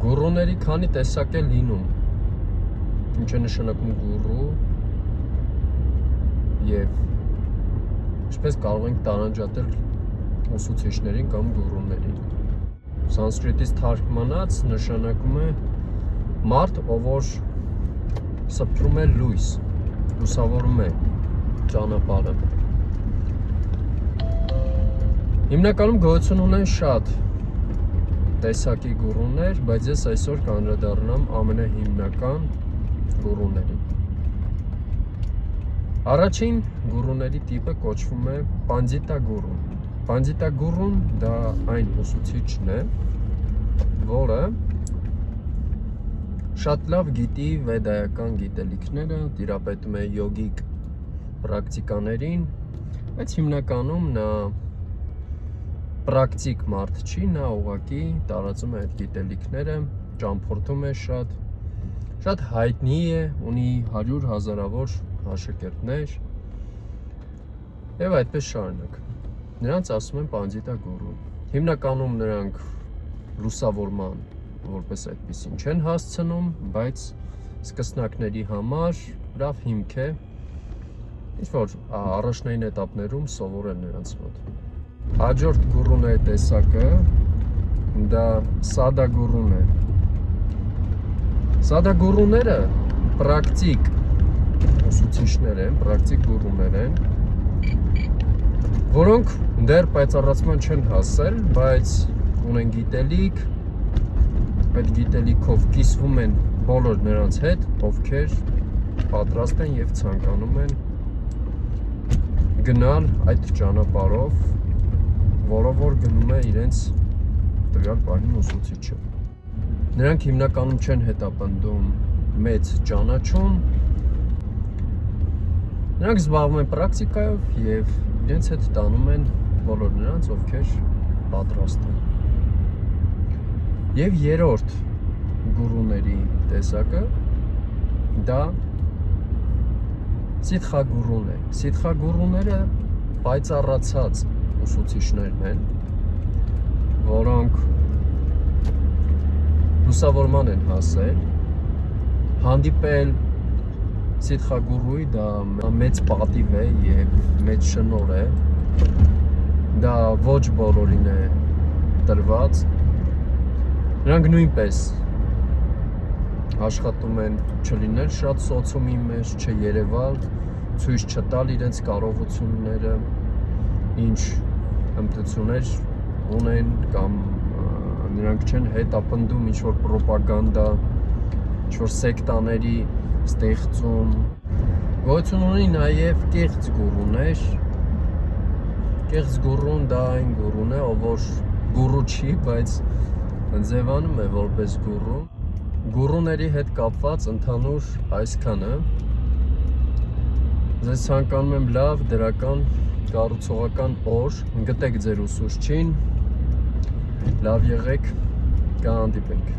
Գուրուների քանի տեսակ է լինում։ Ինչ է նշանակում գուրու եւ ինչպես կարող ենք տարանջատել ուսուցիչներին կամ գուրուներին։ Սանսկրիտից թարգմանած նշանակում է մարդ, ով որ սփռում է լույս, լուսավորում է ճանապարհը։ Հիմնականում գոյություն ունեն շատ տեսակի գուրուներ, բայց ես այսօր կանդրադառնամ ամենահիմնական գուրուներին։ Առաջին գուրուների տիպը կոչվում է Պանդիտա գուրուն։ Պանդիտա գուրուն դա այն ուսուցիչն է, որը շատ լավ գիտի վեդայական գիտելիքները, տիրապետում է յոգիկ պրակտիկաներին, բայց հիմնականում նա պրակտիկ մարդ չի, նա ուղղակի տարածում է այդ գիտելիքները, ճամփորդում է շատ հայտնի է, ունի 100 հազարավոր աշակերտներ եւ այդպես շարունակ։ Նրանց ասում են Պանդիտա գուրու։ Հիմնականում նրանք լուսավորման որպես այդպեսին չեն հասցնում, բայց սկսնակների համար լավ հիմք է ինչ-որ առաջնային էտապներում սովորել նրանց մոտ։ Հաջորդ գուրուների տեսակը դա Սադա գուրուն է։ Սադա գուրուները պրակտիկ ուսուցիչներ են, պրակտիկ գուրուներ են, որոնք դեռ պայծառացման չեն հասել, բայց ունեն գիտելիք, այդ գիտելիքով կիսվում են բոլոր նրանց հետ, ովքեր պատրաստ են եւ ցանկանում են գնալ այդ ճանապարհով, որով որ գնում է իրենց տվյալ բանի ուսուցիչը։ Նրանք հիմնականում չեն հետապնդում մեծ ճանաչում, նրանք զբաղվում են պրակտիկայով եւ իրենց հետ տանում են բոլոր նրանց, ովքեր պատրաստ են։ Եվ երրորդ գուրուների տեսակը դա Սիդխա գուրուն է։ Սիդխա գուրուները պայծառացած ուսուցիչներն են, որոնք լուսավորման են հասել, հանդիպել Սիդխա գուրուի դա մեծ պատիվ է եւ մեծ շնորհ է, դա ոչ բոլորին է տրված, նրանք նույնպես աշխատում են չլինել շատ սոցիումի մեջ, չերևալ, ցույց չտալ իրենց կարողությունները, ինչ հմտություններ ունեն կամ նրանք չեն հետապնդում ինչ-որ պրոպագանդա, ինչ-որ սեկտաների ստեղծում։ Գոյություն ունի նաև կեղծ գուրուներ։ Կեղծ գուրուն դա այն գուրուն է, ով որ գուրու չի, բայց ձևանում է որպես գուրու։ Գուրուների հետ կապված ընդհանուր այսքանը։ Ձեզ ցանկանում եմ լավ դրական կառուցողական օր, գտեք ձեր ուսուցչին, լավ եղեք, կհանդիպենք։